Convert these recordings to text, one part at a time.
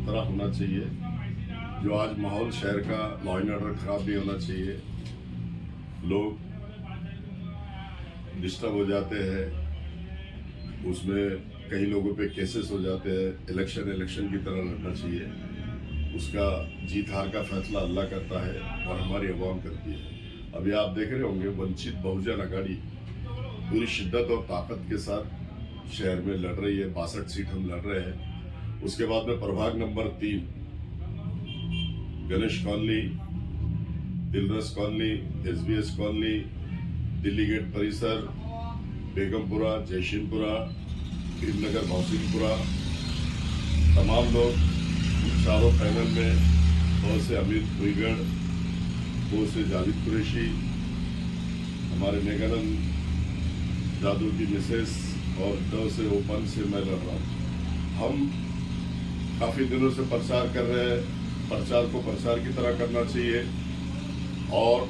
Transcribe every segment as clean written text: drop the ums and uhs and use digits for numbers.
सुथरा होना चाहिए। जो आज माहौल शहर का लॉ एंड ऑर्डर खराब नहीं होना चाहिए। लोग डिस्टर्ब हो जाते हैं, उसमें कई लोगों पे केसेस हो जाते हैं। इलेक्शन की तरह लड़ना चाहिए। उसका जीत हार का फैसला अल्लाह करता है और हमारी अवाम करती है। अभी आप देख रहे होंगे वंचित बहुजन अघाड़ी पूरी शिद्दत और ताकत के साथ शहर में लड़ रही है। 62 सीट हम लड़ रहे हैं। उसके बाद में प्रभाग number 3 Ganesh colony, Dilras colony, SBS colony, Delhi gate परिसर, बेगमपुरा, जयसिंहपुरा, भीमनगर, भौसिंगपुरा, तमाम लोग चारों पैनल में बहुत से अमित भुईगढ़, बहुत से जावेद कुरैशी, हमारे मेघानंद जादू की मिसेस और 2 से ओपन से मैं लड़ रहा हूँ। हम काफ़ी दिनों से प्रचार कर रहे हैं। प्रचार को प्रचार की तरह करना चाहिए और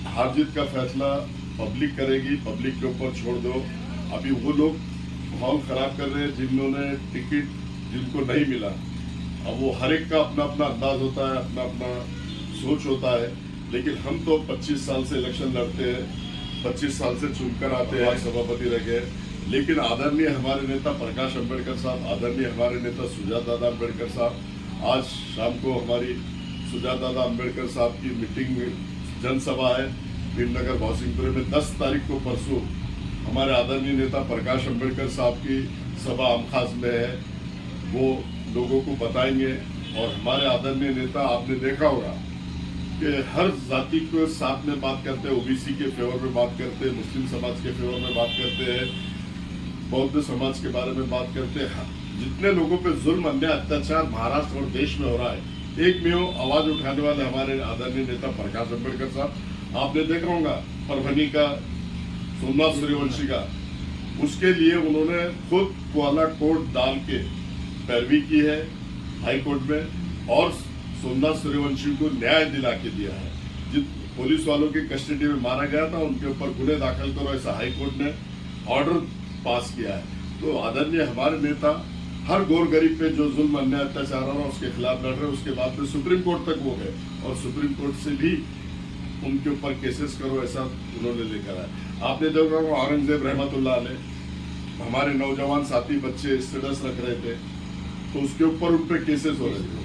हार जीत का फैसला पब्लिक करेगी। पब्लिक के ऊपर छोड़ दो। अभी वो लोग माहौल खराब कर रहे हैं जिन्होंने टिकट जिनको नहीं मिला। अब वो हर एक का अपना अपना अंदाज होता है, अपना अपना सोच होता है। लेकिन हम तो 25 साल से इलेक्शन लड़ते हैं, 25 साल से चुनकर आते हैं, सभापति रह गए। लेकिन आदरणीय हमारे नेता प्रकाश अंबेडकर साहब, आदरणीय हमारे नेता सुजात दादा अंबेडकर साहब, आज शाम को हमारी सुजात दादा अंबेडकर साहब की मीटिंग में जनसभा है भीमनगर भौसिंगपुरे में 10 तारीख को परसों हमारे आदरणीय नेता प्रकाश अंबेडकर साहब की सभा आमखास में है। वो लोगों को बताएंगे। और हमारे आदरणीय नेता, आपने देखा होगा कि हर जाति को साथ में बात करते हैं, OBC के फेवर में बात करते हैं, मुस्लिम समाज के फेवर में बात करते हैं, बौद्ध समाज के बारे में बात करते हैं। जितने लोगों पे जुल्म, अन्याय, अत्याचार महाराष्ट्र और देश में हो रहा है, एक में वो आवाज उठाने वाले हमारे आदरणीय नेता प्रकाश अंबेडकर साहब। आपने देखा होगा परभनी का सोमनाथ सूर्यवंशी का, उसके लिए उन्होंने खुद कोआला कोर्ट डाल के पैरवी की है हाई कोर्ट में और सोमनाथ सूर्यवंशी को न्याय दिला के दिया है। जिन पुलिस वालों की कस्टडी में मारा गया था उनके ऊपर गुने दाखिल करो, ऐसा हाई कोर्ट ने ऑर्डर पास किया है। तो आदरणीय हमारे नेता हर गोर गरीब पे जो जुल्म, अन्याय, अत्याचार हो रहा है उसके खिलाफ लड़ रहे हैं। उसके बाद में सुप्रीम कोर्ट तक वो गए और सुप्रीम कोर्ट से भी उनके ऊपर केसेस करो, ऐसा उन्होंने लेकर आया। आपने देखा होगा औरंगजेब रहमतुल्लाह अलैह, हमारे नौजवान साथी बच्चे स्टेटस रख रहे थे तो उसके ऊपर उन पे केसेस हो रहे थे।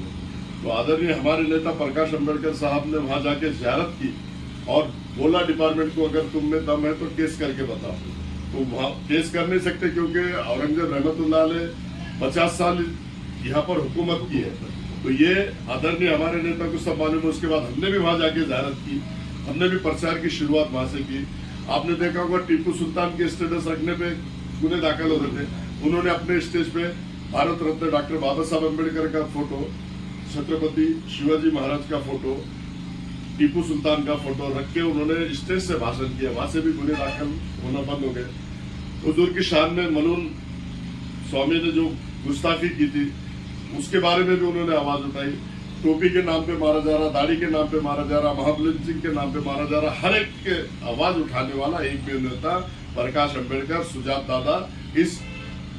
तो आदरणीय हमारे नेता प्रकाश अंबेडकर साहब ने वहां जाके ज़ियारत की और बोला डिपार्टमेंट को, अगर तुम में दम है तो केस करके बताओ। तो वहाँ केस कर नहीं सकते क्योंकि औरंगजेब रहमतुल्लाह अलैह 50 साल यहाँ पर हुकूमत की है। तो ये आदरणीय हमारे नेता को सब मालूम है। उसके बाद हमने भी वहां जाके ज़ियारत की, हमने भी प्रचार की शुरुआत वहां से की। आपने देखा होगा टीपू सुल्तान के स्टेटस रखने पे गुने दाखिल हो रहे थे। उन्होंने अपने स्टेज पे भारत रत्न डॉक्टर बाबा साहब अम्बेडकर का फोटो, छत्रपति शिवाजी महाराज का फोटो, टीपू सुल्तान का फोटो रख के उन्होंने स्टेज से भाषण किया। वहां से भी गुने दाखिल होना बंद हो गए। हुजूर की शान में मलून स्वामी ने जो गुस्ताखी की थी उसके बारे में भी उन्होंने आवाज उठाई। टोपी के नाम पे मारा जा रहा, दाढ़ी के नाम पे मारा जा रहा, महाबली सिंह के नाम पे मारा जा रहा। हर एक के आवाज उठाने वाला एक भी नेता प्रकाश अंबेडकर, सुजात दादा इस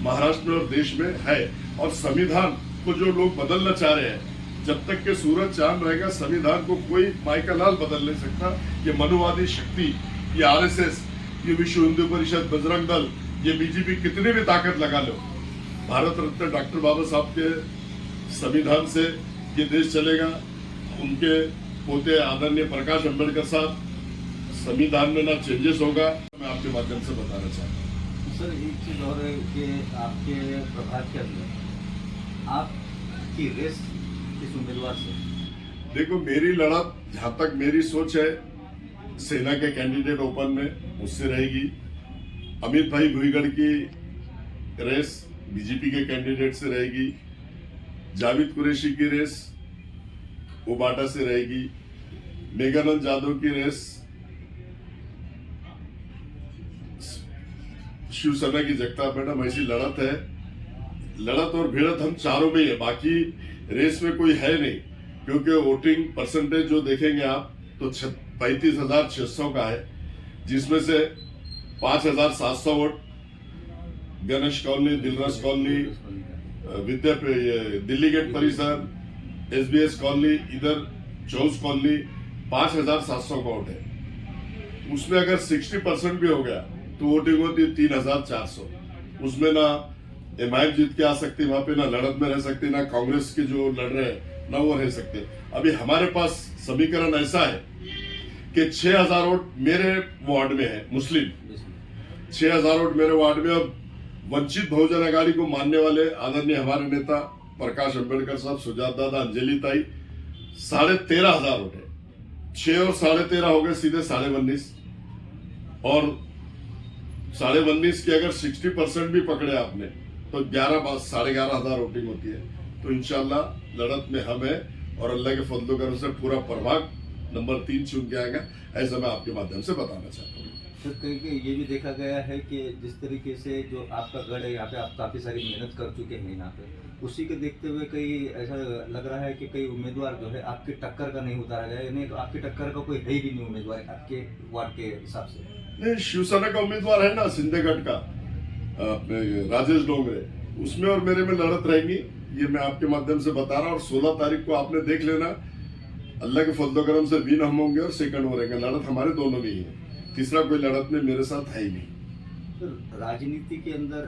महाराष्ट्र में और देश में है। और संविधान को जो लोग बदलना चाह रहे हैं, जब तक के सूरज चांद रहेगा संविधान को कोई माई का लाल बदल नहीं सकता। ये मनुवादी शक्ति, ये RSS, ये विश्व हिंदू परिषद, बजरंग दल, ये BJP कितने भी ताकत लगा लो, भारत रत्न डॉक्टर बाबा साहब के संविधान से ये देश चलेगा। उनके पोते आदरणीय प्रकाश अंबेडकर साहब, संविधान में ना चेंजेस होगा। मैं आपके माध्यम से बताना चाहता हूँ सर, एक चीज और है कि आपके प्रभाग के अंदर आपकी रेस किस उम्मीदवार से? देखो, मेरी लड़त जहाँ तक मेरी सोच है, सेना के कैंडिडेट ओपन में उससे रहेगी। अमित भाई भुईगढ़ की रेस BJP के कैंडिडेट से रहेगी। जावेद कुरैशी की रेस उबाटा से रहेगी। मेघानंद जादव की रेस शिवसेना की जगताप मैडम। ऐसी लड़त है। लड़त और भिड़त हम चारों में ही है, बाकी रेस में कोई है नहीं। क्योंकि वोटिंग परसेंटेज जो देखेंगे आप तो 35,600 का है, जिसमें से 5,700 vote Ganesh colony, Dilras colony, Delhi gate परिसर, SBS कॉलोनी, इधर चौस कॉलोनी 5,700 का वोट है। उसमें अगर 60% भी हो गया तो वोटिंग होती है 3,400। उसमें ना MIM जीत के आ सकती, वहां पे ना लड़त में रह सकती, ना कांग्रेस के जो लड़ रहे हैं ना वो रह सकते। अभी हमारे पास समीकरण ऐसा है कि 6,000 वोट मेरे वार्ड में है मुस्लिम, 6,000 वोट मेरे वार्ड में। और वंचित बहुजन अघाड़ी को मानने वाले आदरणीय हमारे नेता प्रकाश अंबेडकर साहब, सुजात दादा, अंजलि ताई 13,500 वोट है। 6 और 13.5 हो गए सीधे 19.5। और 19.5 की अगर 60% भी पकड़े आपने तो 11,500 वोटिंग होती है। तो इंशाल्लाह लड़त में हम है और अल्लाह के फजलो करम से पूरा प्रभाग नंबर 3 चुन के आएगा, ऐसा मैं आपके माध्यम से बताना चाहता हूँ। सर कहीं ये भी देखा गया है कि जिस तरीके से जो आपका गढ़ है यहाँ पे आप काफ़ी सारी मेहनत कर चुके हैं यहाँ पे, उसी के देखते हुए कई ऐसा लग रहा है कि कई उम्मीदवार जो है आपकी टक्कर का नहीं उतारा गया, यानी तो आपकी टक्कर का कोई है ही नहीं उम्मीदवार आपके वार्ड के हिसाब से। नहीं, शिवसेना का उम्मीदवार है ना सिंधेगढ़ का, अपने राजेश डोंगरे, उसमें और मेरे में लड़त रहेंगी, ये मैं आपके माध्यम से बता रहा हूँ। और 16 तारीख को आपने देख लेना, अल्लाह के फजलो करम से विन हम होंगे और सेकंड हो रहेंगे। लड़त हमारे दोनों में ही है, तीसरा कोई लड़त में मेरे साथ है ही नहीं। तो राजनीति के अंदर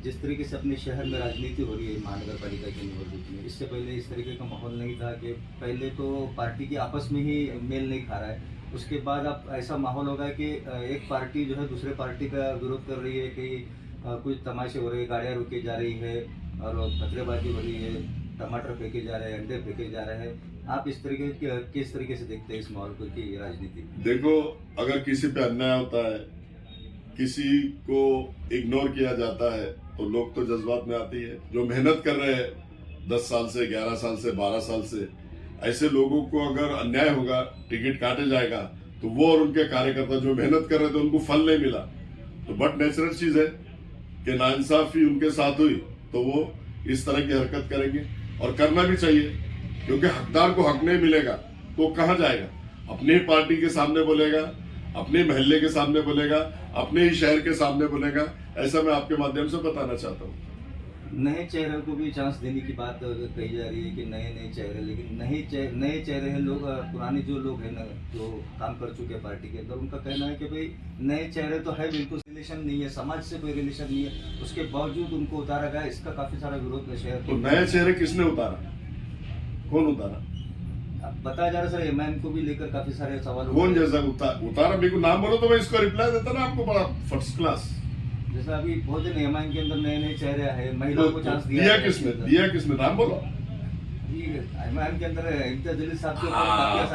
जिस तरीके से अपने शहर में राजनीति हो रही है महानगर पालिका की निवर्तन में, इससे पहले इस तरीके का माहौल नहीं था कि पहले तो पार्टी की आपस में ही मेल नहीं खा रहा है, उसके बाद अब ऐसा माहौल होगा कि एक पार्टी जो है दूसरे पार्टी का विरोध कर रही है, कि कुछ तमाशे हो रहे हैं, गाड़ियाँ रोकी जा रही है और पथरेबाजी हो रही है, टमाटर फेंके जा रहे हैं, अंडे फेंके जा रहे हैं। आप इस तरीके किस तरीके से देखते हैं इस माहौल को की राजनीति? देखो, अगर किसी पे अन्याय होता है, किसी को इग्नोर किया जाता है तो लोग तो जज्बात में आती है। जो मेहनत कर रहे हैं 10 साल से, 11 साल से, 12 साल से, ऐसे लोगों को अगर अन्याय होगा, टिकट काटे जाएगा, तो वो और उनके कार्यकर्ता जो मेहनत कर रहे थे उनको फल नहीं मिला, तो बट नेचुरल चीज है कि नाइंसाफी उनके साथ हुई तो वो इस तरह की हरकत करेंगे। और करना भी चाहिए, क्योंकि हकदार को हक नहीं मिलेगा तो कहाँ जाएगा? अपनी ही पार्टी के सामने बोलेगा, अपने महल्ले के सामने बोलेगा, अपने ही शहर के सामने बोलेगा। ऐसा मैं आपके माध्यम से बताना चाहता हूँ। नए चेहरे को भी चांस देने की बात कही जा रही है कि नए चेहरे, लेकिन नए चेहरे हैं लोग, पुराने जो लोग हैं ना जो काम कर चुके हैं पार्टी के अंदर, उनका कहना है कि भाई नए चेहरे तो है, बिल्कुल रिलेशन नहीं है, समाज से कोई रिलेशन नहीं है, उसके बावजूद उनको उतारा गया। इसका काफी सारा विरोध शहर। तो नए चेहरे किसने उतारा? कौन उतारा? बताया जा रहा सर, MIM को भी लेकर काफी सारे सवाल। कौन जैसा उतारा? मेरे को नाम बोलो तो मैं इसको रिप्लाई देता ना आपको, बड़ा फर्स्ट क्लास। जैसा अभी बहुत दिन MIM के अंदर नए चेहरे आए, महिलाओं को चांस दिया किसने? नाम बोलो। MIM के अंदर इम्तियाज जलील साहब के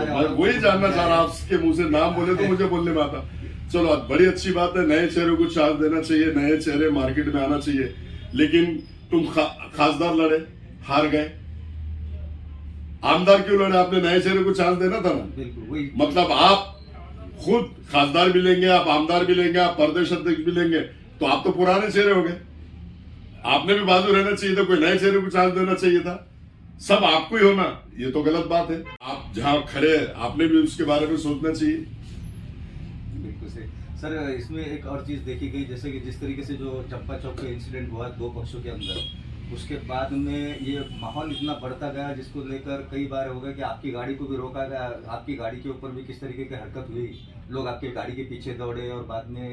मैं वही जानना चाह रहा, आपके मुंह से नाम बोले तो मुझे बोलने में आता। चलो, बड़ी अच्छी बात है, नए चेहरे को चांस देना चाहिए, नए चेहरे मार्केट में आना चाहिए। लेकिन तुम खासदार लड़े, हार गए, आमदार क्यों लड़े? आपने नए चेहरे को चांस देना था ना। बिल्कुल, मतलब आप खुद खासदार भी लेंगे, आप आमदार भी लेंगे, आप प्रदेश अध्यक्ष भी लेंगे, तो आप तो पुराने चेहरे हो गए। आपने भी बाजू रहना चाहिए था, कोई नए चेहरे को चांस देना चाहिए था। सब आपको ही होना, ये तो गलत बात है। आप जहां खड़े हैं आपने भी उसके बारे में सोचना चाहिए। बिल्कुल सही सर। इसमें एक और चीज देखी गई, जैसे कि जिस तरीके से जो चंपा चौक का इंसिडेंट हुआ दो पक्षों के अंदर, उसके बाद में ये माहौल इतना बढ़ता गया, जिसको लेकर कई बार हो गया कि आपकी गाड़ी को भी रोका गया, आपकी गाड़ी के ऊपर भी किस तरीके की हरकत हुई, लोग आपकी गाड़ी के पीछे दौड़े और बाद में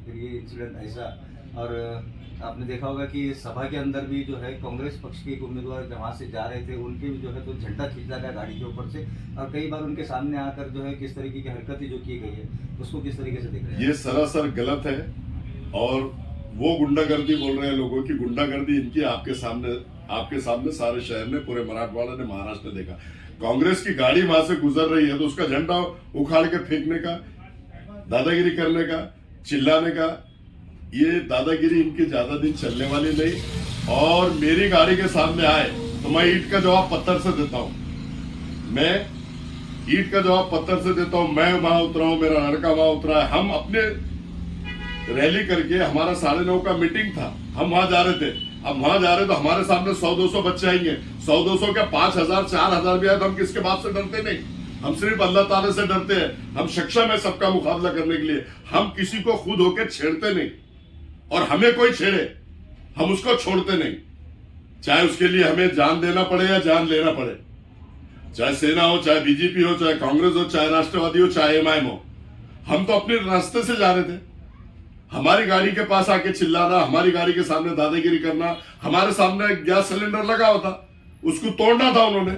फिर ये इंसिडेंट ऐसा। और आपने देखा होगा कि सभा के अंदर भी जो है कांग्रेस पक्ष के एक उम्मीदवार वहाँ से जा रहे थे, उनके भी जो है तो झंडा खींचा गया गाड़ी के ऊपर से, और कई बार उनके सामने आकर जो है किस तरीके की हरकतें जो की गई है, उसको किस तरीके से देख रहे हैं? ये सरासर गलत है। और वो गुंडागर्दी बोल रहे हैं लोगों की, गुंडागर्दी इनकी आपके सामने सारे शहर ने, पूरे मराठवाड़ा ने, महाराष्ट्र ने देखा। कांग्रेस की गाड़ी वहां से गुजर रही है तो उसका झंडा उखाड़ के फेंकने का, दादागिरी करने का, चिल्लाने का, ये दादागिरी इनकी ज्यादा दिन चलने वाली नहीं। और मेरी गाड़ी के सामने आए तो मैं ईंट का जवाब पत्थर से देता हूं। मैं ईंट का जवाब पत्थर से देता हूं। मैं वहां उतरा हूं, मेरा लड़का वहां उतरा है। हम अपने रैली करके, हमारा 9:30 का मीटिंग था, हम वहां जा रहे थे। अब वहां जा रहे तो हमारे सामने 100-200 बच्चे आएंगे, 100-200 क्या 5,000 4,000 भी आए तो हम किसके बाप से डरते नहीं। हम सिर्फ अल्लाह ताला से डरते हैं। हम सक्षम है सबका मुकाबला करने के लिए। हम किसी को खुद होकर छेड़ते नहीं, और हमें कोई छेड़े हम उसको छोड़ते नहीं। चाहे उसके लिए हमें जान देना पड़े या जान लेना पड़े, चाहे सेना हो, चाहे बीजेपी हो, चाहे कांग्रेस हो, चाहे राष्ट्रवादी हो, चाहे एमआईएम हो। हम तो अपने रास्ते से जा रहे थे। हमारी गाड़ी के पास आके चिल्लाना, हमारी गाड़ी के सामने दादागिरी करना, हमारे सामने गैस सिलेंडर लगा होता, उसको तोड़ना था उन्होंने।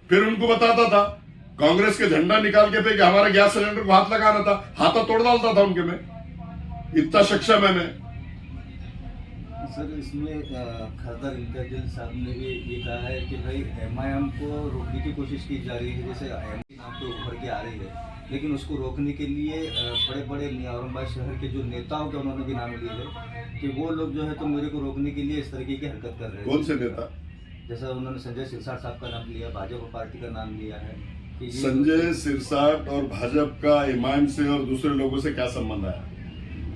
फिर उनको बताता था, कांग्रेस के झंडा निकाल के फेंके, हमारे गैस सिलेंडर को हाथ लगाना था, हाथा तोड़ डालता था उनके में। इतना सक्षम है मैं। सर इसमें खरदर इंतजार साहब ने भी ये कहा है कि भाई एमआईएम को रोकने की कोशिश की जा रही है, जैसे एम नाम तो उभर के आ रही है, लेकिन उसको रोकने के लिए बड़े बड़े औरंगाबाद शहर के जो नेताओं के उन्होंने भी नाम लिए है कि वो लोग जो है तो मेरे को रोकने के लिए इस तरीके की हरकत कर रहे हैं। कौन से नेता? जैसा उन्होंने संजय सिरसाट साहब का नाम लिया, भाजपा पार्टी का नाम लिया है कि संजय सिरसाट और भाजपा का एमआईएम से और दूसरे लोगों से क्या संबंध है?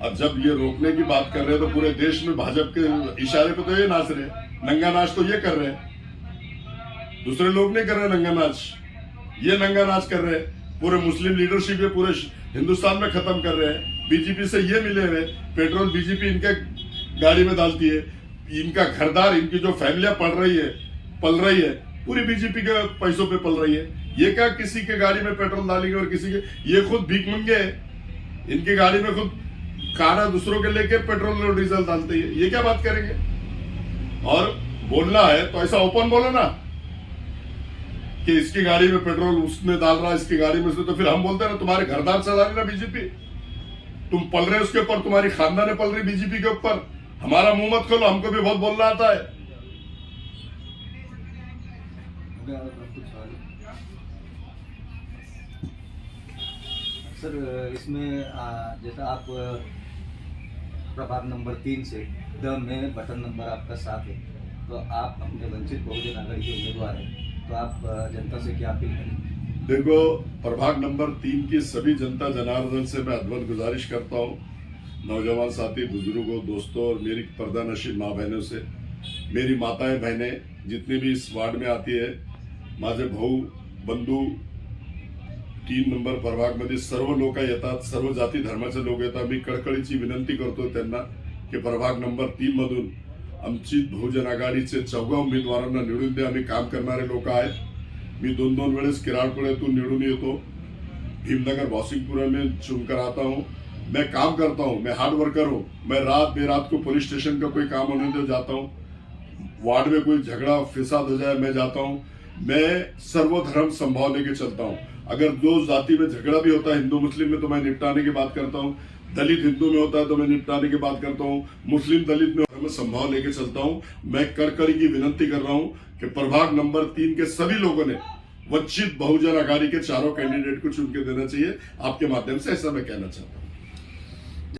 अब जब ये रोकने की बात कर रहे हैं तो पूरे देश में भाजपा के इशारे पे तो ये नाच रहे हैं, नंगा नाच तो ये कर रहे हैं, दूसरे लोग नहीं कर रहे नंगा नाच, ये नंगा नाच कर रहे हैं। पूरे मुस्लिम लीडरशिप ये पूरे हिंदुस्तान में खत्म कर रहे हैं। बीजेपी से ये मिले हुए, पेट्रोल बीजेपी इनके गाड़ी में डालती है, इनका घरदार, इनकी जो फैमिलियां पल रही है पूरी बीजेपी के पैसों पे पल रही है। ये क्या किसी के गाड़ी में पेट्रोल डालेंगे और किसी के, ये खुद भीख मंगे है, इनकी गाड़ी में खुद खाना दूसरों के लेके पेट्रोल और डीजल डालते हैं। ये क्या बात करेंगे? और बोलना है तो ऐसा ओपन बोलो ना कि इसकी गाड़ी में पेट्रोल उसने डाल रहा है, इसकी गाड़ी में से, तो फिर हम बोलते हैं ना तुम्हारे घरदार चला रही ना बीजेपी, तुम पल रहे उसके ऊपर, तुम्हारी खानदाने पल रही बीजेपी के ऊपर। हमारा मुंह मत खोलो, हमको भी बहुत बोलना आता है। सर इसमें जैसा आप प्रभाग नंबर 3 से द में बटन नंबर आपका 7 है, तो आप अपने वंचित बहुजन आघाड़ी के उम्मीदवार हैं, तो आप जनता से क्या अपील करेंगे? देखो, प्रभाग नंबर 3 की सभी जनता जनार्दन से मैं अद्भुत गुजारिश करता हूँ, नौजवान साथी, बुजुर्गों, दोस्तों और मेरी पर्दानशील माँ बहनों से, मेरी माताएं बहनें जितनी भी इस वार्ड में आती है, माझे भाऊ बंधू 3 नंबर प्रभागमध्ये सर्व लोक येतात, सर्व जाती धर्माचे लोक येतात। मी कळकळीची विनंती करतो त्यांना की प्रभाग नंबर 3 मधून आमची बहुजन आघाडीचे 14 उमेदवारांना निवडून द्या। आम्ही काम करणारे लोक आहेत। मी 2-2 वेळेस किराडपुळ्यातून निवडून येतो, भीमनगर भौसिंगपुरा में चुनकर आता हूँ। मैं काम करता हूँ, मैं हार्ड वर्कर हूँ। मैं रात बेरात को पुलिस स्टेशन का कोई काम होने तो जाता हूँ, वार्ड में कोई झगड़ा फिसाद हो जाए मैं जाता हूँ। मैं सर्वधर्म संभाव लेके चलता हूँ। अगर दो जाति में झगड़ा भी होता है हिंदू मुस्लिम में तो मैं निपटाने की बात करता हूँ, दलित हिंदू में होता है तो मैं निपटाने की बात करता हूँ, मुस्लिम दलित में मैं संभाव लेके चलता हूँ। मैं कड़कड़ी की विनंती कर रहा हूँ कि प्रभाग नंबर 3 के सभी लोगों ने वंचित बहुजन आघाड़ी के चारों कैंडिडेट को चुन के देना चाहिए। आपके माध्यम से ऐसा मैं कहना चाहता हूँ।